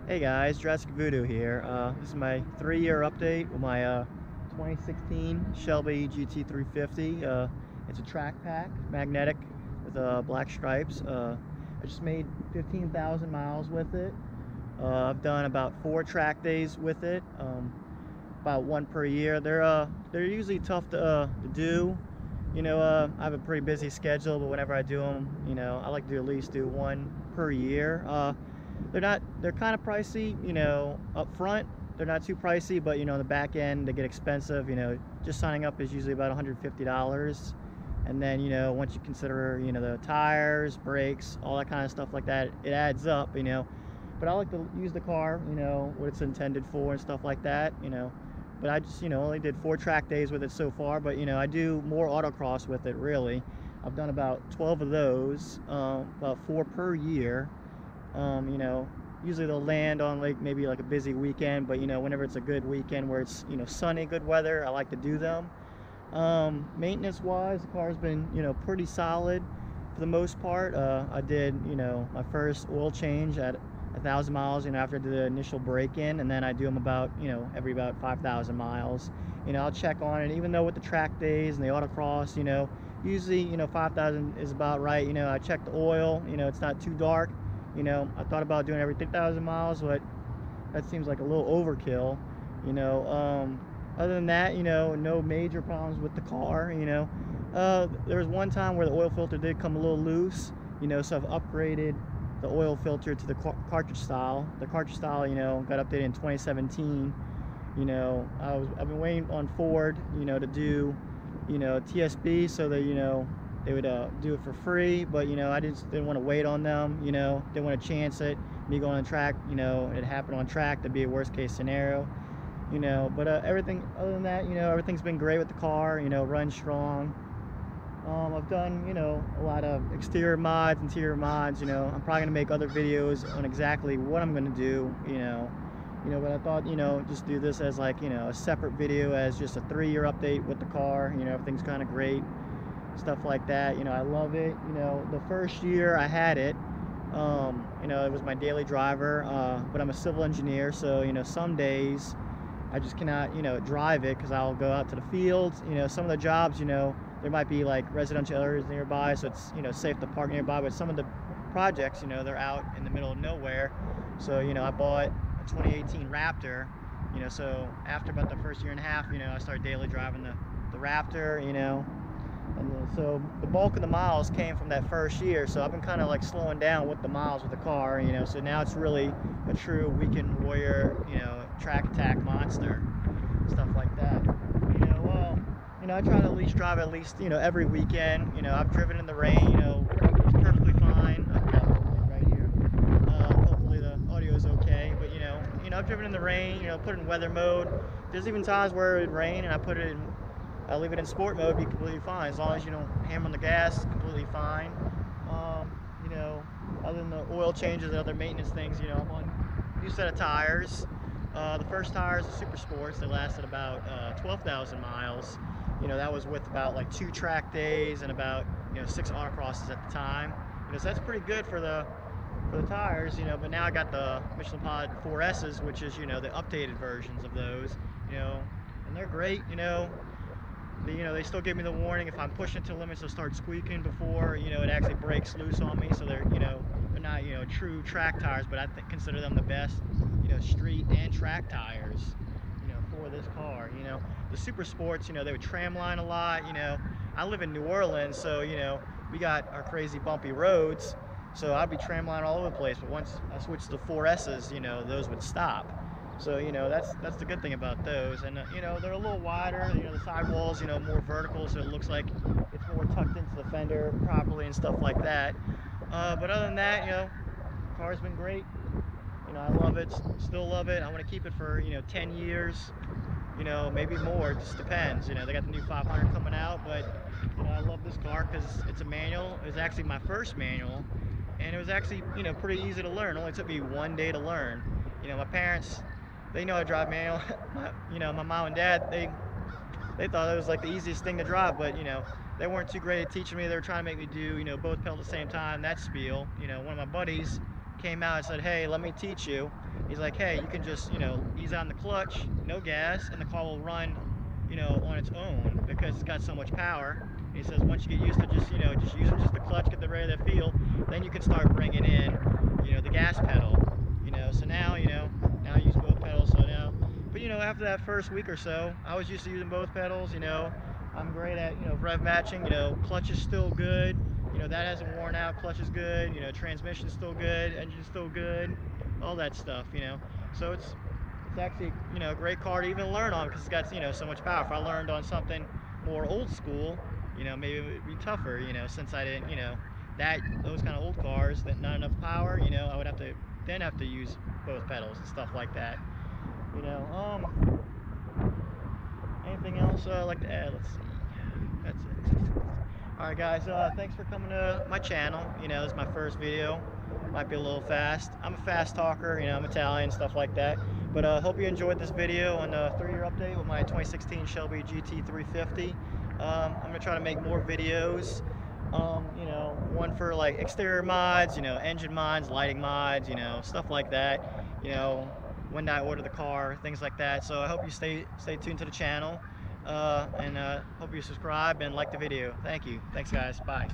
Hey guys, Jurassic Voodoo here. This is my 3-year update with my 2016 Shelby GT350. It's a track pack, magnetic, with black stripes. I just made 15,000 miles with it. I've done about 4 track days with it, about 1 per year. They're usually tough to do. I have a pretty busy schedule, but whenever I do them, I like to at least do 1 per year. They're kind of pricey, up front. They're not too pricey, but on the back end they get expensive. Just signing up is usually about $150. And then, once you consider, the tires, brakes, all that kind of stuff like that, it adds up, But I like to use the car, what it's intended for and stuff like that, But I just, only did 4 track days with it so far, but, I do more autocross with it, really. I've done about 12 of those, about 4 per year. Usually they'll land on maybe a busy weekend, but whenever it's a good weekend where it's sunny, good weather, I like to do them. Maintenance wise, the car's been pretty solid for the most part. I did my first oil change at 1,000 miles after I did the initial break-in, and then I do them about every about 5,000 miles. I'll check on it, even though with the track days and the autocross, usually 5,000 is about right. I check the oil, it's not too dark. I thought about doing every 3,000 miles, but that seems like a little overkill. Other than that, no major problems with the car. There was one time where the oil filter did come a little loose, so I've upgraded the oil filter to the cartridge style. The cartridge style, got updated in 2017. I've been waiting on Ford, to do, TSB, so that, they would do it for free, but I just didn't want to wait on them, didn't want to chance it, me going on track, it happened on track to be a worst case scenario, but everything other than that, everything's been great with the car, runs strong. I've done a lot of exterior mods, interior mods. I'm probably gonna make other videos on exactly what I'm gonna do, but I thought just do this as a separate video, as just a 3-year update with the car. Everything's kind of great, stuff like that. I love it. The first year I had it, it was my daily driver, but I'm a civil engineer, so some days I just cannot drive it because I'll go out to the fields. Some of the jobs, there might be residential areas nearby, so it's safe to park nearby, but some of the projects, they're out in the middle of nowhere. So I bought a 2018 Raptor, so after about the first year and a half, I started daily driving the Raptor, and so the bulk of the miles came from that first year. So I've been kind of slowing down with the miles with the car, so now it's really a true weekend warrior, track attack monster, stuff like that. I try to at least drive every weekend. I've driven in the rain, it's perfectly fine. I've got it right here. Hopefully the audio is okay, but I've driven in the rain, put it in weather mode. There's even times where it would rain and I leave it in sport mode, be completely fine, as long as you don't hammer on the gas, completely fine. Other than the oil changes and other maintenance things, I'm on a new set of tires. The first tires are Super Sports. They lasted about 12,000 miles. That was with about 2 track days and about 6 autocrosses at the time. So that's pretty good for the tires. But now I got the Michelin Pod 4S's, which is the updated versions of those. And they're great. They still give me the warning if I'm pushing to limits, they'll start squeaking before it actually breaks loose on me. So they're they're not true track tires, but I consider them the best street and track tires for this car. The Super Sports, they would tramline a lot. I live in New Orleans, so we got our crazy bumpy roads, so I'd be tramlining all over the place. But once I switched to 4S's, those would stop. So that's the good thing about those. And they're a little wider, the sidewalls more vertical, so it looks like it's more tucked into the fender properly and stuff like that. But other than that, the car's been great. I love it, still love it. I want to keep it for 10 years, maybe more. It just depends. They got the new 500 coming out, but I love this car because it's a manual. It was actually my first manual, and it was actually pretty easy to learn. It only took me 1 day to learn. My parents, they know I drive manual. My mom and dad, they thought it was the easiest thing to drive, but they weren't too great at teaching me. They were trying to make me do both pedals at the same time, that spiel. One of my buddies, came out and said, hey, let me teach you. He's like, hey, you can just, ease on the clutch, no gas, and the car will run, on its own because it's got so much power. And he says once you get used to just, just using just the clutch, get the regular feel, then you can start bringing in, the gas pedal. So now, now I use both pedals. So now, but after that first week or so, I was used to using both pedals. I'm great at, rev matching. Clutch is still good. That hasn't worn out. Clutch is good. Transmission's still good. Engine's still good. All that stuff. So it's actually, a great car to even learn on because it's got, so much power. If I learned on something more old school, maybe it would be tougher. Since I didn't, those kind of old cars that not enough power. I would have to use both pedals and stuff like that. Anything else I'd like to add? Let's see. That's it. Alright guys, thanks for coming to my channel. This is my first video. Might be a little fast. I'm a fast talker, I'm Italian, stuff like that. But hope you enjoyed this video on the 3-year update with my 2016 Shelby GT350. I'm going to try to make more videos. One for like exterior mods, engine mods, lighting mods, stuff like that. When I order the car, things like that. So I hope you stay tuned to the channel, and hope you subscribe and like the video. Thank you. Thanks guys. Bye.